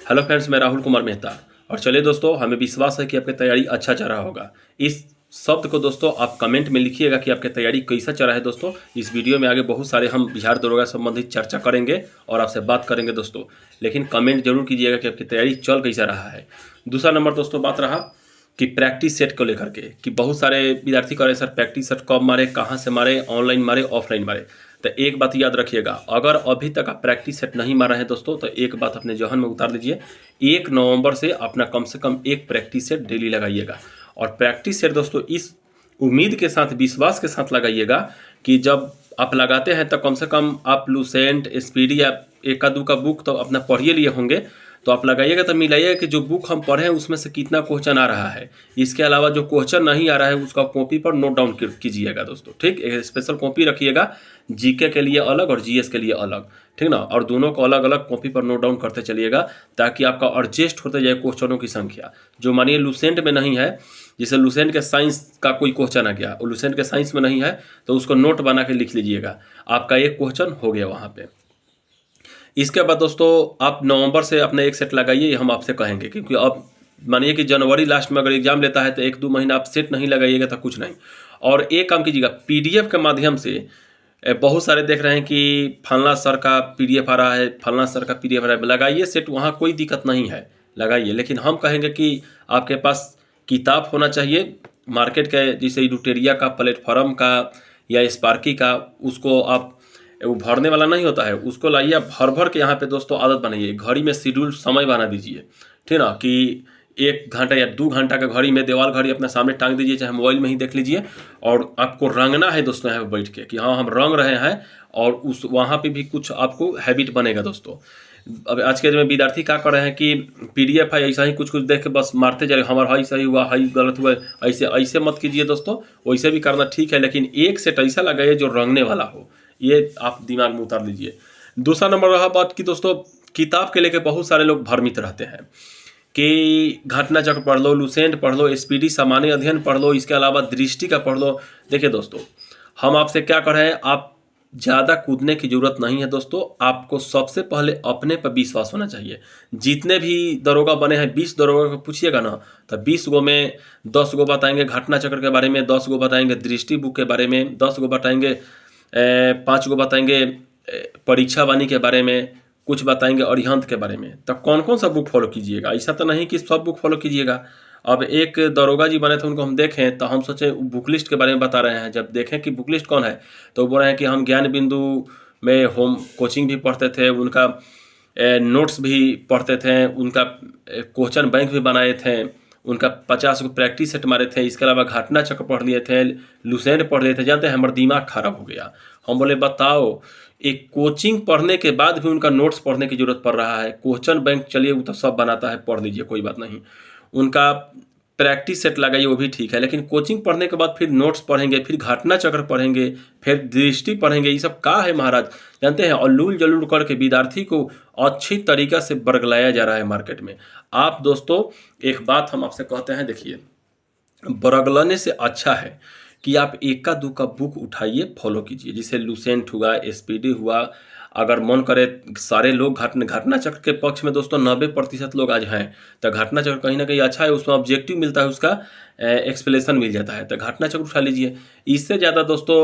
Hello friends, मैं राहुल कुमार मेहता। और चलिए दोस्तों, हमें विश्वास है कि आपकी तैयारी अच्छा चल रहा होगा। इस शब्द को दोस्तों आप कमेंट में लिखिएगा कि आपकी तैयारी कैसा चल रहा है। दोस्तों, इस वीडियो में आगे बहुत सारे हम बिहार दरोगा संबंधित चर्चा करेंगे और आपसे बात करेंगे दोस्तों, लेकिन कमेंट जरूर कीजिएगा कि आपकी तैयारी चल कैसा रहा है। दूसरा नंबर दोस्तों बात रहा कि प्रैक्टिस सेट को लेकर के, कि बहुत सारे विद्यार्थी कह रहे हैं सर प्रैक्टिस सेट कब मारे, कहाँ से मारे, ऑनलाइन मारे, ऑफलाइन मारे। तो एक बात याद रखिएगा, अगर अभी तक आप प्रैक्टिस सेट नहीं मारा है दोस्तों, तो एक बात अपने जहन में उतार लीजिए। 1 नवंबर से अपना कम से कम एक प्रैक्टिस सेट डेली लगाइएगा। और प्रैक्टिस सेट दोस्तों इस उम्मीद के साथ, विश्वास के साथ लगाइएगा कि जब आप लगाते हैं तो कम से कम आप लुसेंट, स्पीडी या एक दो का बुक तो अपना पढ़िए लिए होंगे। तो आप लगाइएगा तो मिलाइएगा कि जो बुक हम पढ़े हैं उसमें से कितना क्वेश्चन आ रहा है। इसके अलावा जो क्वेश्चन नहीं आ रहा है उसका कॉपी पर नोट डाउन कीजिएगा दोस्तों। ठीक, एक स्पेशल कॉपी रखिएगा, जीके के लिए अलग और जीएस के लिए अलग, ठीक ना। और दोनों को अलग अलग कॉपी पर नोट डाउन करते चलिएगा, ताकि आपका एडजस्ट होते जाए क्वेश्चनों की संख्या। जो मानिए लुसेंट में नहीं है, जैसे लुसेंट के साइंस का कोई क्वेश्चन आ गया और लुसेंट के साइंस में नहीं है, तो उसको नोट बना के लिख लीजिएगा, आपका एक क्वेश्चन हो गया वहाँ पे। इसके बाद दोस्तों आप नवंबर से अपने एक सेट लगाइए, ये हम आपसे कहेंगे, क्योंकि अब मानिए कि जनवरी लास्ट में अगर एग्जाम लेता है तो 1-2 महीना आप सेट नहीं लगाइएगा तो कुछ नहीं। और एक काम कीजिएगा, पीडीएफ के माध्यम से बहुत सारे देख रहे हैं कि फलना सर का पीडीएफ आ रहा है, फलना सर का पीडीएफ आ रहा है, लगाइए सेट, वहाँ कोई दिक्कत नहीं है, लगाइए। लेकिन हम कहेंगे कि आपके पास किताब होना चाहिए मार्केट के, जैसे इडुटेरिया का, प्लेटफॉर्म का या स्पार्की का। उसको आप, वो भरने वाला नहीं होता है, उसको लाइए, आप भर भर के यहाँ पे दोस्तों आदत बनाइए। घड़ी में शेड्यूल समय बना दीजिए, ठीक ना, कि 1 घंटा या 2 घंटा का घड़ी में, देवाल घड़ी अपने सामने टांग दीजिए, चाहे मोबाइल में ही देख लीजिए। और आपको रंगना है दोस्तों यहाँ पे बैठ के, कि हाँ हम रंग रहे हैं, और उस वहाँ पे भी कुछ आपको हैबिट बनेगा दोस्तों। अब आज के में विद्यार्थी क्या कर रहे हैं कि पीडीएफ है, ऐसा ही कुछ कुछ देख के बस मारते जा रहे, हमारा हाई सही हुआ, हाई गलत हुआ। ऐसे ऐसे मत कीजिए दोस्तों, वैसे भी करना ठीक है, लेकिन एक सेट ऐसा लगाइए जो रंगने वाला हो, ये आप दिमाग में उतार लीजिए। दूसरा नंबर रहा बात कि दोस्तों किताब के लेके बहुत सारे लोग भ्रमित रहते हैं कि घटना चक्र पढ़ लो, लुसेंट पढ़ लो, स्पीडी सामान्य अध्ययन पढ़ लो, इसके अलावा दृष्टि का पढ़ लो। देखिए दोस्तों, हम आपसे क्या कर रहे हैं, आप ज़्यादा कूदने की ज़रूरत नहीं है दोस्तों। आपको सबसे पहले अपने पर विश्वास होना चाहिए। जितने भी दरोगा बने हैं, 20 दरोगा को पूछिएगा ना, तो 20 गो में 10 गो बताएंगे घटना चक्र के बारे में, 10 गो बताएंगे दृष्टि बुक के बारे में, 10 गो बताएंगे, 5 गो बताएंगे परीक्षा वाणी के बारे में, कुछ बताएंगे अरिहंत के बारे में। तो कौन कौन सा बुक फॉलो कीजिएगा, ऐसा तो नहीं कि सब बुक फॉलो कीजिएगा। अब एक दरोगा जी बने थे, उनको हम देखें तो हम सोचे बुक लिस्ट के बारे में बता रहे हैं। जब देखें कि बुक लिस्ट कौन है, तो बोल रहे हैं कि हम ज्ञान बिंदु में होम कोचिंग भी पढ़ते थे, उनका नोट्स भी पढ़ते थे, उनका क्वेश्चन बैंक भी बनाए थे, उनका 50 को प्रैक्टिस सेट मारे थे, इसके अलावा घटना चक्र पढ़ लिए थे, लुसेंट पढ़ लिए थे। जानते हैं हमारा दिमाग खराब हो गया। हम बोले बताओ, एक कोचिंग पढ़ने के बाद भी उनका नोट्स पढ़ने की जरूरत पड़ रहा है। क्वेश्चन बैंक चलिए वो तो सब बनाता है, पढ़ लीजिए कोई बात नहीं। उनका प्रैक्टिस सेट लगाइए, वो भी ठीक है, लेकिन कोचिंग पढ़ने के बाद फिर नोट्स पढ़ेंगे, फिर घटना चक्र पढ़ेंगे, फिर दृष्टि पढ़ेंगे, ये सब का है महाराज, जानते हैं। और लूल जलूल करके विद्यार्थी को अच्छी तरीक़ा से बरगलाया जा रहा है मार्केट में। आप दोस्तों एक बात हम आपसे कहते हैं, देखिए, बरगलाने से अच्छा है कि आप एका दुक्का बुक उठाइए, फॉलो कीजिए। जैसे लुसेंट हुआ, स्पीडी हुआ, अगर मन करे सारे लोग घटना चक्र के पक्ष में दोस्तों 90% लोग आज हैं, तो घटना चक्र कहीं ना कहीं अच्छा है, उसमें ऑब्जेक्टिव मिलता है, उसका एक्सप्लेनेशन मिल जाता है, तो घटना चक्र उठा लीजिए। इससे ज़्यादा दोस्तों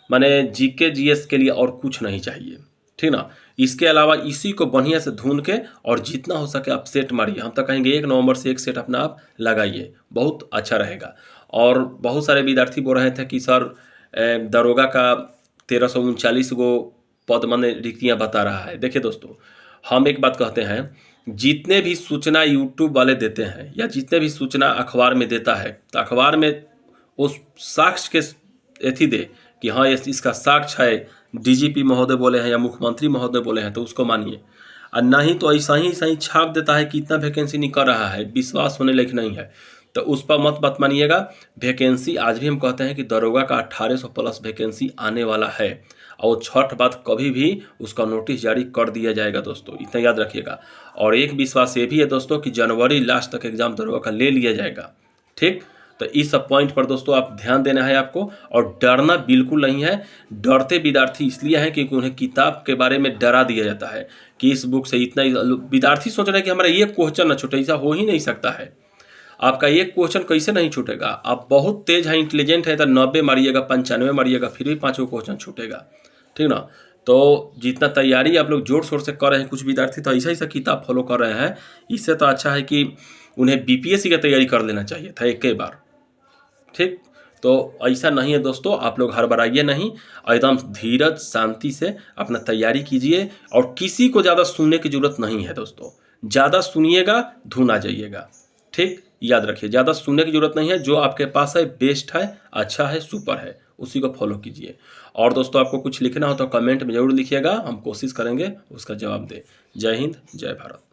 माने जीके जीएस के लिए और कुछ नहीं चाहिए, ठीक ना। इसके अलावा इसी को बढ़िया से ढूंढ के और जितना हो सके आप सेट मारिए। हम तो कहेंगे 1 नवंबर से एक सेट अपना आप लगाइए, बहुत अच्छा रहेगा। और बहुत सारे विद्यार्थी बोल रहे थे कि सर दरोगा का 1339 गो पद माने रिक्तियाँ बता रहा है। देखिए दोस्तों, हम एक बात कहते हैं, जितने भी सूचना यूट्यूब वाले देते हैं या जितने भी सूचना अखबार में देता है, तो अखबार में उस साक्ष्य के एथी दे कि हाँ इसका साक्ष्य है, डीजीपी महोदय बोले हैं या मुख्यमंत्री महोदय बोले हैं, तो उसको मानिए। और नहीं तो ऐसा ही छाप देता है कि इतना वैकेंसी निकल रहा है, विश्वास होने लायक नहीं है, तो उस पर मत मानिएगा। वैकेंसी आज भी हम कहते हैं कि दरोगा का 1800 प्लस वैकेंसी आने वाला है, और छठ बाद कभी भी उसका नोटिस जारी कर दिया जाएगा दोस्तों, इतना याद रखिएगा। और एक विश्वास ये भी है दोस्तों कि जनवरी लास्ट तक एग्जाम दरोगा का ले लिया जाएगा, ठीक। तो इस सब पॉइंट पर दोस्तों आप ध्यान देना है आपको, और डरना बिल्कुल नहीं है। डरते विद्यार्थी इसलिए हैं क्योंकि उन्हें किताब के बारे में डरा दिया जाता है कि इस बुक से इतना, विद्यार्थी सोच रहे हैं कि हमारा ये क्वेश्चन ना छूटे। ऐसा हो ही नहीं सकता है। आपका एक क्वेश्चन कैसे नहीं छूटेगा? आप बहुत तेज हैं, इंटेलिजेंट है तो 90 मारिएगा, 95 मारिएगा, फिर भी 5 क्वेश्चन छूटेगा। ठीक ना? तो जितना तैयारी आप लोग जोर शोर से कर रहे हैं, कुछ विद्यार्थी तो ऐसा ऐसा किताब फॉलो कर रहे हैं, इससे तो अच्छा है कि उन्हें बीपीएससी की तैयारी कर लेना चाहिए था एक ही बार। ठीक, तो ऐसा नहीं है दोस्तों, आप लोग हड़बड़ाइए नहीं, एकदम धीरज शांति से अपना तैयारी कीजिए। और किसी को ज़्यादा सुनने की जरूरत नहीं है दोस्तों। ज़्यादा सुनिएगा धुन आ जाइएगा। ठीक, याद रखिए, ज़्यादा सुनने की जरूरत नहीं है। जो आपके पास है बेस्ट है, अच्छा है, सुपर है, उसी को फॉलो कीजिए। और दोस्तों आपको कुछ लिखना हो तो कमेंट में ज़रूर लिखिएगा, हम कोशिश करेंगे उसका जवाब दें। जय हिंद, जय भारत।